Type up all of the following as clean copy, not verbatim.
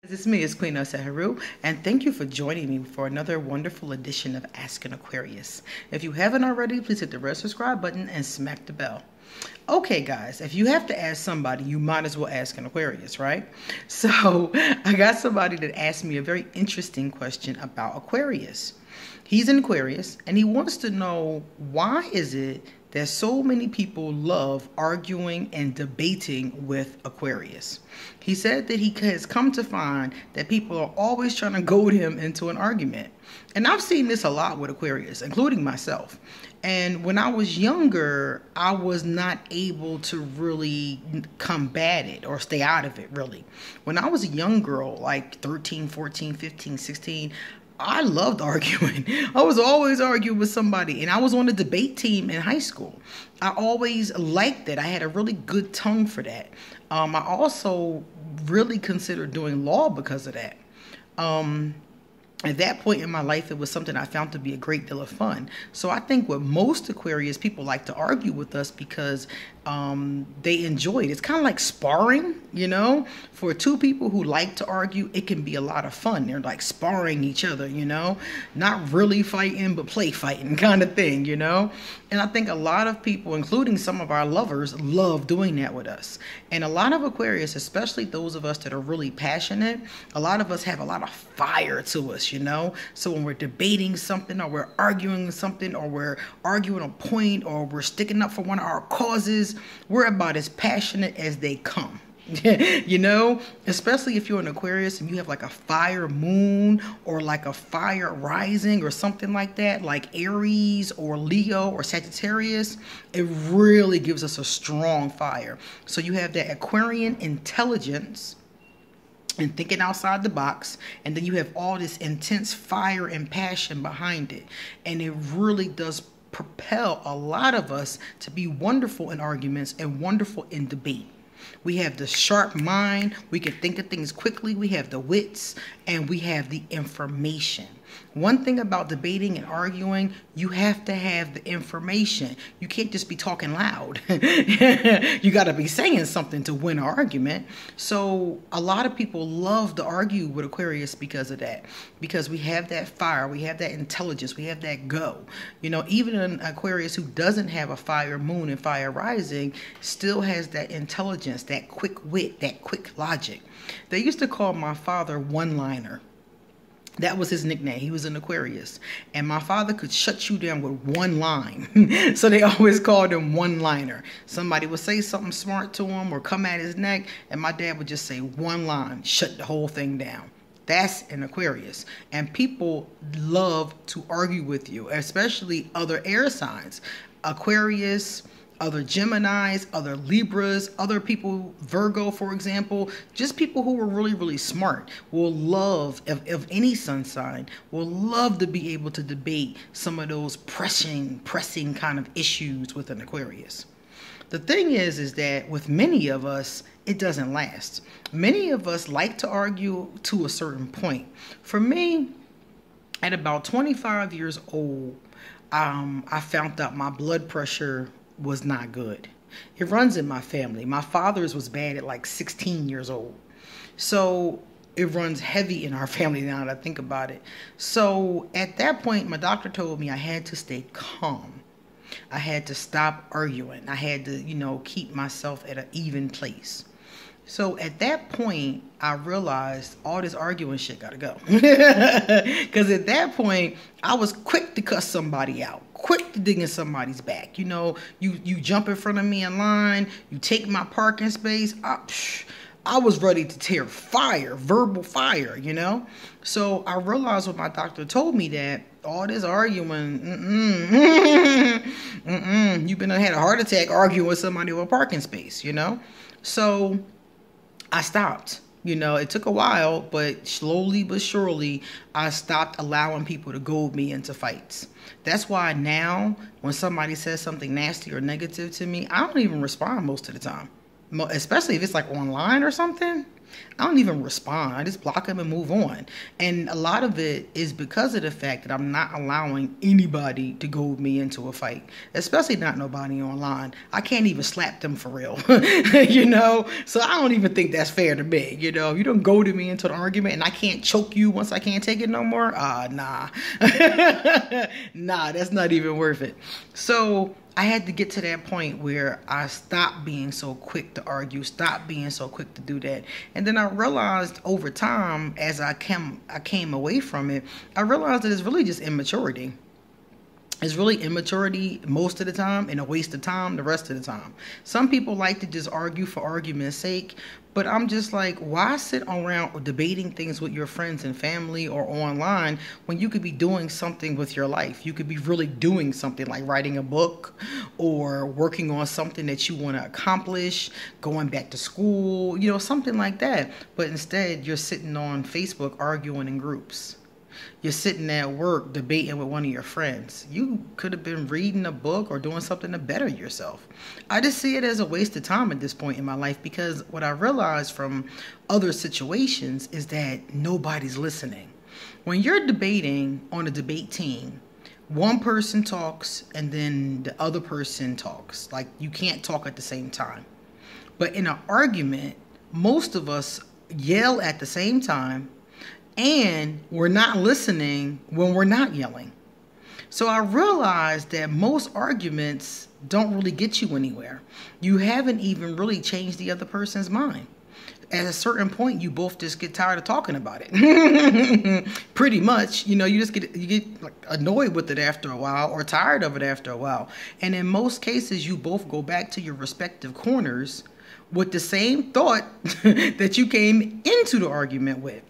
It's me, it's Queen Saharu, and thank you for joining me for another wonderful edition of Ask an Aquarius. If you haven't already, please hit the red subscribe button and smack the bell. Okay, guys, if you have to ask somebody, you might as well ask an Aquarius, right? So I got somebody that asked me a very interesting question about Aquarius. He's an Aquarius, and he wants to know, why is it that so many people love arguing and debating with Aquarius? He said that he has come to find that people are always trying to goad him into an argument. And I've seen this a lot with Aquarius, including myself. And when I was younger, I was not able to really combat it or stay out of it, really. When I was a young girl, like 13, 14, 15, 16, I loved arguing. I was always arguing with somebody, and I was on the debate team in high school. I always liked it. I had a really good tongue for that. I also really considered doing law because of that. At that point in my life, it was something I found to be a great deal of fun. So I think with most Aquarius, people like to argue with us because they enjoy it. It's kind of like sparring, you know? For two people who like to argue, it can be a lot of fun. They're like sparring each other, you know? Not really fighting, but play fighting kind of thing, you know? And I think a lot of people, including some of our lovers, love doing that with us. And a lot of Aquarius, especially those of us that are really passionate, a lot of us have a lot of fire to us, you know? So when we're debating something, or we're arguing something, or we're arguing a point, or we're sticking up for one of our causes, we're about as passionate as they come. You know, especially if you're an Aquarius and you have like a fire moon or like a fire rising or something like that, like Aries or Leo or Sagittarius, it really gives us a strong fire. So you have that Aquarian intelligence and thinking outside the box, and then you have all this intense fire and passion behind it, and it really does propel a lot of us to be wonderful in arguments and wonderful in debate. We have the sharp mind, we can think of things quickly, we have the wits, and we have the information. One thing about debating and arguing, you have to have the information. You can't just be talking loud. You got to be saying something to win an argument. So a lot of people love to argue with Aquarius because of that. Because we have that fire, we have that intelligence, we have that go. You know, even an Aquarius who doesn't have a fire moon and fire rising still has that intelligence, that quick wit, that quick logic. They used to call my father one-liner. That was his nickname. He was an Aquarius. And my father could shut you down with one line. So they always called him one-liner. Somebody would say something smart to him or come at his neck, and my dad would just say one line, shut the whole thing down. That's an Aquarius. And people love to argue with you, especially other air signs. Aquarius, other Geminis, other Libras, other people, Virgo, for example, just people who are really, really smart will love, of any sun sign, will love to be able to debate some of those pressing kind of issues with an Aquarius. The thing is that with many of us, it doesn't last. Many of us like to argue to a certain point. For me, at about 25 years old, I found out my blood pressure was not good. It runs in my family. My father's was bad at like 16 years old. So it runs heavy in our family now that I think about it. So at that point, my doctor told me I had to stay calm. I had to stop arguing. I had to, you know, keep myself at an even place. So at that point, I realized all this arguing shit gotta go. Because at that point, I was quick to cuss somebody out, quick to dig in somebody's back. You know, you jump in front of me in line, you take my parking space. I was ready to tear fire, verbal fire, you know. So I realized when my doctor told me that all this arguing, you've been had a heart attack arguing with somebody over a parking space, you know. So I stopped. You know, it took a while, but slowly but surely, I stopped allowing people to goad me into fights. That's why now, when somebody says something nasty or negative to me, I don't even respond most of the time. especially if it's like online or something, I don't even respond. I just block them and move on. And a lot of it is because of the fact that I'm not allowing anybody to goad me into a fight, especially not nobody online. I can't even slap them for real, you know? So I don't even think that's fair to me, you know? You don't goad me into an argument and I can't choke you once I can't take it no more? Nah. Nah, that's not even worth it. So I had to get to that point where I stopped being so quick to argue, stopped being so quick to do that. And then I realized over time, as I came away from it, I realized that it's really just immaturity. It's really immaturity most of the time and a waste of time the rest of the time. Some people like to just argue for argument's sake, but I'm just like, why sit around debating things with your friends and family or online when you could be doing something with your life? You could be really doing something like writing a book or working on something that you want to accomplish, going back to school, you know, something like that. But instead, you're sitting on Facebook arguing in groups. You're sitting at work debating with one of your friends. You could have been reading a book or doing something to better yourself. I just see it as a waste of time at this point in my life, because what I realized from other situations is that nobody's listening. When you're debating on a debate team, one person talks and then the other person talks. Like, you can't talk at the same time. But in an argument, most of us yell at the same time, and we're not listening when we're not yelling. So I realized that most arguments don't really get you anywhere. You haven't even really changed the other person's mind. At a certain point, you both just get tired of talking about it. Pretty much, you know, you get like annoyed with it after a while, or tired of it after a while. And in most cases, you both go back to your respective corners with the same thought that you came into the argument with.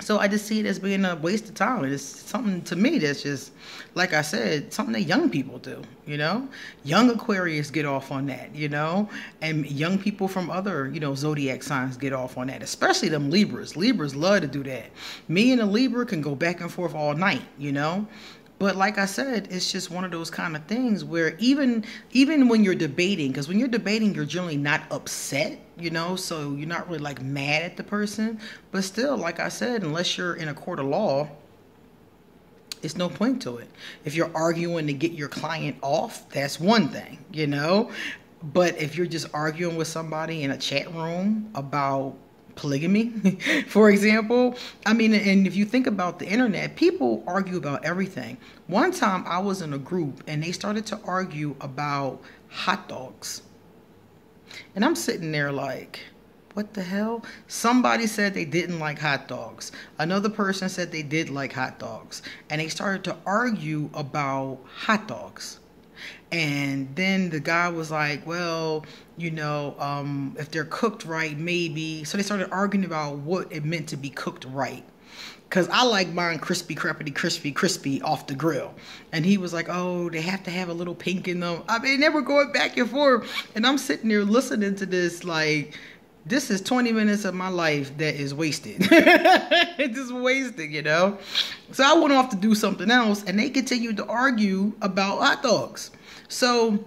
So I just see it as being a waste of time. It's something to me that's just, like I said, something that young people do, you know? Young Aquarius get off on that, you know? And young people from other, you know, zodiac signs get off on that, especially them Libras. Libras love to do that. Me and a Libra can go back and forth all night, you know? But like I said, it's just one of those kind of things where even when you're debating, because when you're debating, you're generally not upset, you know, so you're not really like mad at the person. But still, like I said, unless you're in a court of law, it's no point to it. If you're arguing to get your client off, that's one thing, you know. But if you're just arguing with somebody in a chat room about polygamy, for example, I mean, and if you think about the internet, people argue about everything. One time I was in a group and they started to argue about hot dogs. And I'm sitting there like, what the hell? Somebody said they didn't like hot dogs. Another person said they did like hot dogs. And they started to argue about hot dogs. And then the guy was like, well, you know, if they're cooked right, maybe. So they started arguing about what it meant to be cooked right. Because I like mine crispy, crispy off the grill. And he was like, oh, they have to have a little pink in them. I mean, they were going back and forth. And I'm sitting there listening to this like, this is 20 minutes of my life that is wasted. It's just wasted, you know? So I went off to do something else, and they continued to argue about hot dogs. So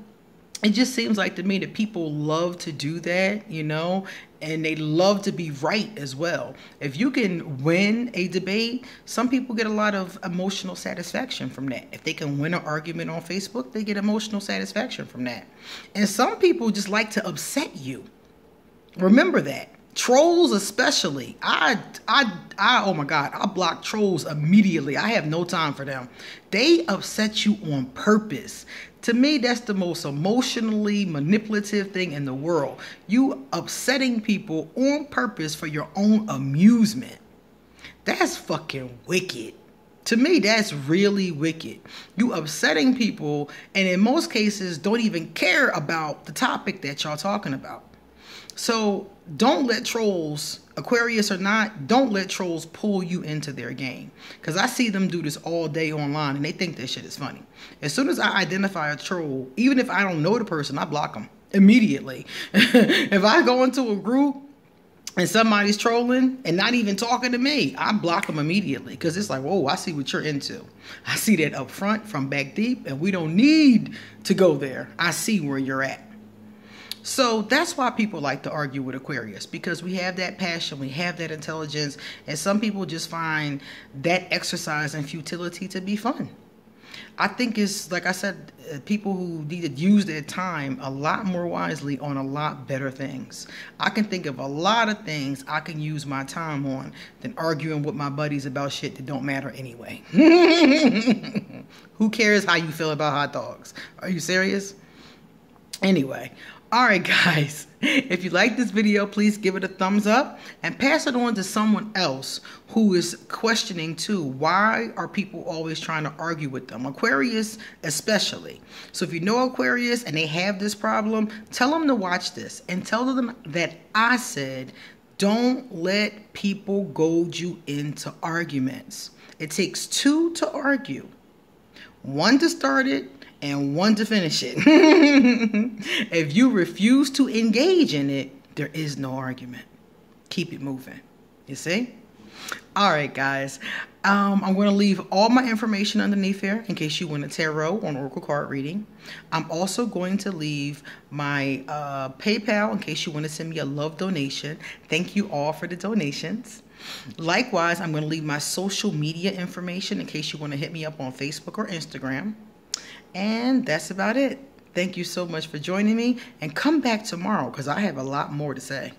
it just seems like to me that people love to do that, you know, and they love to be right as well. If you can win a debate, some people get a lot of emotional satisfaction from that. If they can win an argument on Facebook, they get emotional satisfaction from that. And some people just like to upset you. Remember that. Trolls especially. Oh my God, I block trolls immediately. I have no time for them. They upset you on purpose. To me, that's the most emotionally manipulative thing in the world. You upsetting people on purpose for your own amusement. That's fucking wicked. To me, that's really wicked. You upsetting people, and in most cases, don't even care about the topic that y'all talking about. So don't let trolls, Aquarius or not, don't let trolls pull you into their game. Because I see them do this all day online and they think that shit is funny. As soon as I identify a troll, even if I don't know the person, I block them immediately. If I go into a group and somebody's trolling and not even talking to me, I block them immediately. Because it's like, whoa, I see what you're into. I see that up front from back deep, and we don't need to go there. I see where you're at. So that's why people like to argue with Aquarius, because we have that passion, we have that intelligence, and some people just find that exercise and futility to be fun. I think it's, like I said, people who need to use their time a lot more wisely on a lot better things. I can think of a lot of things I can use my time on than arguing with my buddies about shit that don't matter anyway. Who cares how you feel about hot dogs? Are you serious? Anyway. All right, guys, if you like this video, please give it a thumbs up and pass it on to someone else who is questioning too. Why are people always trying to argue with them? Aquarius especially. So if you know Aquarius and they have this problem, tell them to watch this and tell them that I said, don't let people goad you into arguments. It takes two to argue. One to start it, and one to finish it. If you refuse to engage in it, there is no argument. Keep it moving. You see? All right, guys. I'm going to leave all my information underneath here in case you want a tarot or an oracle card reading. I'm also going to leave my PayPal in case you want to send me a love donation. Thank you all for the donations. Likewise, I'm going to leave my social media information in case you want to hit me up on Facebook or Instagram. And that's about it. Thank you so much for joining me, and come back tomorrow because I have a lot more to say.